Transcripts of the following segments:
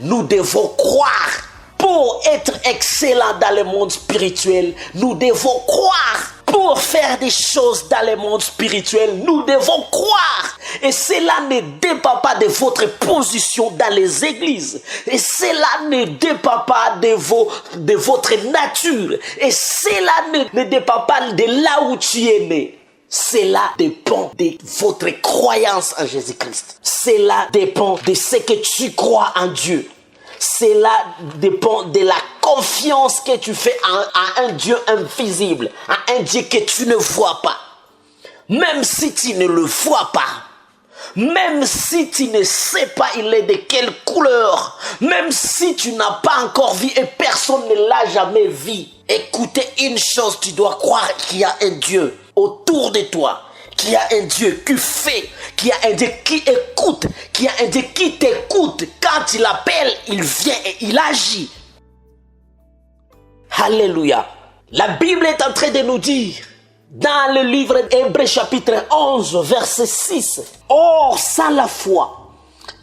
nous devons croire. Pour être excellent dans le monde spirituel, nous devons croire. Pour faire des choses dans le monde spirituel, nous devons croire. Et cela ne dépend pas de votre position dans les églises. Et cela ne dépend pas de votre nature. Et cela ne dépend pas de là où tu es né. Cela dépend de votre croyance en Jésus-Christ. Cela dépend de ce que tu crois en Dieu. Cela dépend de la confiance que tu fais à un Dieu invisible, à un Dieu que tu ne vois pas. Même si tu ne le vois pas, même si tu ne sais pas il est de quelle couleur, même si tu n'as pas encore vu et personne ne l'a jamais vu, écoutez une chose, tu dois croire qu'il y a un Dieu autour de toi. Qu'il y a un Dieu qui fait, qu'il y a un Dieu qui écoute, qu'il y a un Dieu qui t'écoute. Quand il appelle, il vient et il agit. Alléluia. La Bible est en train de nous dire, dans le livre d'Hébreux chapitre 11, verset 6, « Or, sans la foi,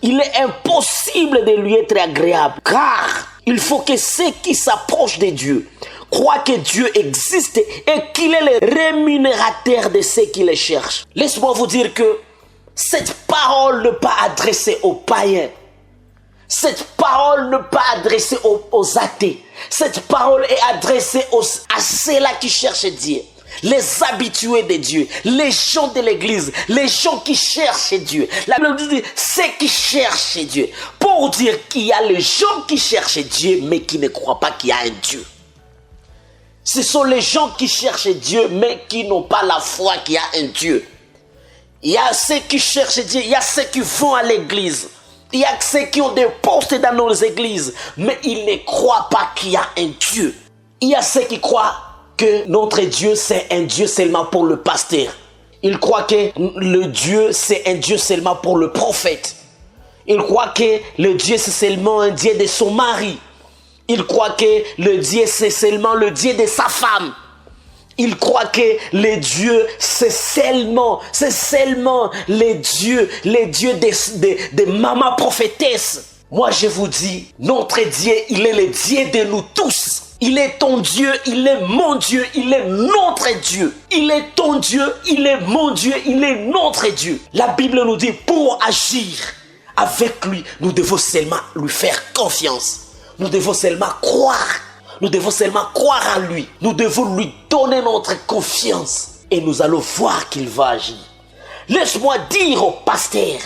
il est impossible de lui être agréable, car il faut que ceux qui s'approchent de Dieu croient que Dieu existe et qu'il est le rémunérateur de ceux qui le cherchent. » Laisse-moi vous dire que cette parole n'est pas adressée aux païens. Cette parole n'est pas adressée aux athées. Cette parole est adressée à ceux-là qui cherchent Dieu. Les habitués de Dieu, les gens de l'église, les gens qui cherchent Dieu. La Bible dit ceux qui cherchent Dieu. Pour dire qu'il y a les gens qui cherchent Dieu mais qui ne croient pas qu'il y a un Dieu. Ce sont les gens qui cherchent Dieu, mais qui n'ont pas la foi qu'il y a un Dieu. Il y a ceux qui cherchent Dieu, il y a ceux qui vont à l'église. Il y a ceux qui ont des postes dans nos églises, mais ils ne croient pas qu'il y a un Dieu. Il y a ceux qui croient que notre Dieu, c'est un Dieu seulement pour le pasteur. Ils croient que le Dieu, c'est un Dieu seulement pour le prophète. Ils croient que le Dieu, c'est seulement un Dieu de son mari. Il croit que le Dieu, c'est seulement le Dieu de sa femme. Il croit que le Dieu, c'est seulement le Dieu de maman prophétesse. Moi, je vous dis, notre Dieu, il est le Dieu de nous tous. Il est ton Dieu, il est mon Dieu, il est notre Dieu. Il est ton Dieu, il est mon Dieu, il est notre Dieu. La Bible nous dit, pour agir avec lui, nous devons seulement lui faire confiance. Nous devons seulement croire. Nous devons seulement croire en lui. Nous devons lui donner notre confiance. Et nous allons voir qu'il va agir. Laisse-moi dire au pasteur.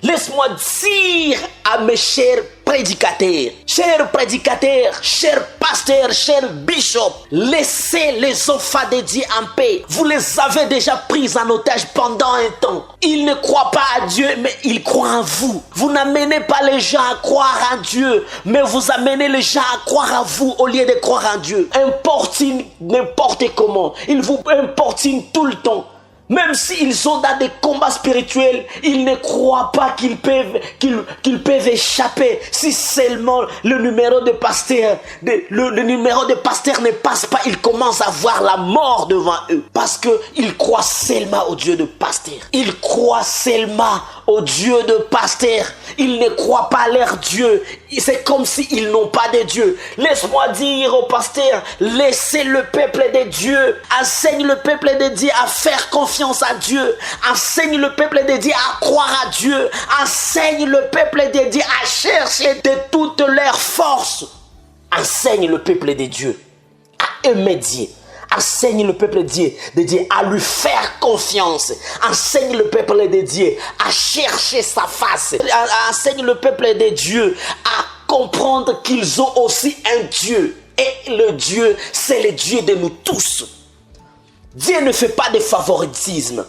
Laisse-moi dire à mes chers prédicateurs, chers pasteurs, chers bishops, laissez les enfants de Dieu en paix. Vous les avez déjà pris en otage pendant un temps. Ils ne croient pas à Dieu, mais ils croient en vous. Vous n'amenez pas les gens à croire en Dieu, mais vous amenez les gens à croire en vous au lieu de croire en Dieu. Importune n'importe comment. Ils vous importunent tout le temps. Même s'ils sont dans des combats spirituels, ils ne croient pas qu'ils peuvent échapper. Si seulement le numéro de pasteur, le numéro de pasteur ne passe pas, ils commencent à voir la mort devant eux. Parce qu'ils croient seulement au Dieu de pasteur. Ils croient seulement au Dieu de pasteur. Ils ne croient pas à leur Dieu. C'est comme s'ils n'ont pas de Dieu. Laisse-moi dire au pasteur, laissez le peuple de Dieu, enseigne le peuple de Dieu à faire confiance à Dieu, enseigne le peuple de Dieu à croire à Dieu, enseigne le peuple de Dieu à chercher de toutes leurs forces, enseigne le peuple de Dieu à aimer Dieu. Enseigne le peuple de Dieu à lui faire confiance. Enseigne le peuple de Dieu à chercher sa face. Enseigne le peuple de Dieu à comprendre qu'ils ont aussi un Dieu. Et le Dieu, c'est le Dieu de nous tous. Dieu ne fait pas de favoritisme.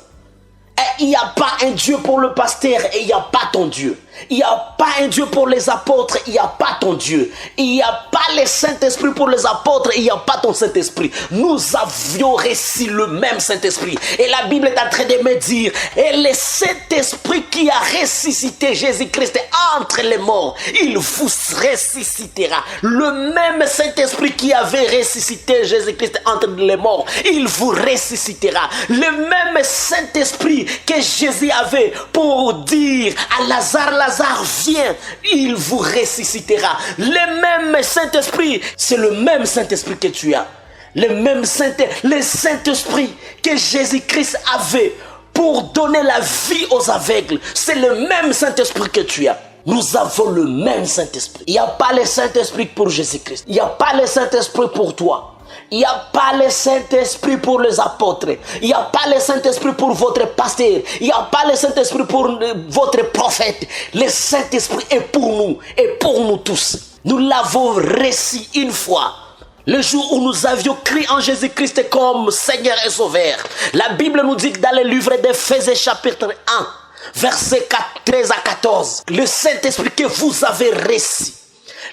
Et il n'y a pas un Dieu pour le pasteur et il n'y a pas ton Dieu. Il n'y a pas un Dieu pour les apôtres, il n'y a pas ton Dieu. Il n'y a pas le Saint-Esprit pour les apôtres, il n'y a pas ton Saint-Esprit. Nous avions reçu le même Saint-Esprit. Et la Bible est en train de me dire, et le Saint-Esprit qui a ressuscité Jésus-Christ entre les morts, il vous ressuscitera. Le même Saint-Esprit qui avait ressuscité Jésus-Christ entre les morts, il vous ressuscitera. Le même Saint-Esprit que Jésus avait pour dire à Lazare, Lazare, viens, il vous ressuscitera. Le même Saint-Esprit, c'est le même Saint-Esprit que tu as. Le Saint-Esprit que Jésus-Christ avait pour donner la vie aux aveugles, c'est le même Saint-Esprit que tu as. Nous avons le même Saint-Esprit. Il n'y a pas le Saint-Esprit pour Jésus-Christ. Il n'y a pas le Saint-Esprit pour toi. Il n'y a pas le Saint-Esprit pour les apôtres. Il n'y a pas le Saint-Esprit pour votre pasteur. Il n'y a pas le Saint-Esprit pour votre prophète. Le Saint-Esprit est pour nous et pour nous tous. Nous l'avons reçu une fois. Le jour où nous avions crié en Jésus-Christ comme Seigneur et Sauveur. La Bible nous dit que dans le livre d'Éphésiens chapitre 1, versets 13 à 14, le Saint-Esprit que vous avez reçu,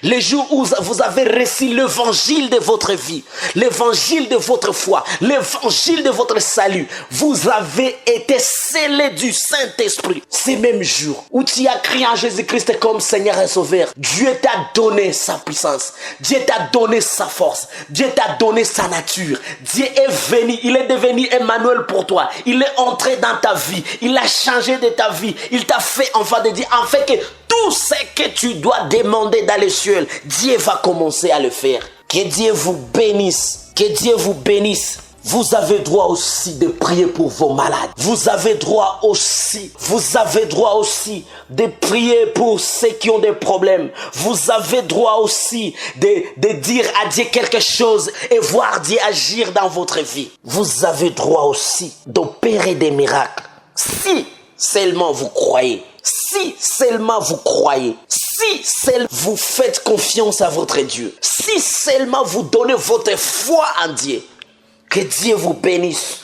le jour où vous avez reçu l'évangile de votre vie, l'évangile de votre foi, l'évangile de votre salut, vous avez été scellés du Saint-Esprit. Ces mêmes jours où tu as crié en Jésus-Christ comme Seigneur et Sauveur, Dieu t'a donné sa puissance, Dieu t'a donné sa force, Dieu t'a donné sa nature. Dieu est venu, il est devenu Emmanuel pour toi. Il est entré dans ta vie, il a changé de ta vie, il t'a fait enfant de Dieu, en fait que tout ce que tu dois demander dans les cieux, Dieu va commencer à le faire. Que Dieu vous bénisse. Que Dieu vous bénisse. Vous avez droit aussi de prier pour vos malades. Vous avez droit aussi de prier pour ceux qui ont des problèmes. Vous avez droit aussi de dire à Dieu quelque chose et voir Dieu agir dans votre vie. Vous avez droit aussi d'opérer des miracles. Si seulement vous croyez. Si seulement vous croyez, si seulement vous faites confiance à votre Dieu, si seulement vous donnez votre foi en Dieu, que Dieu vous bénisse.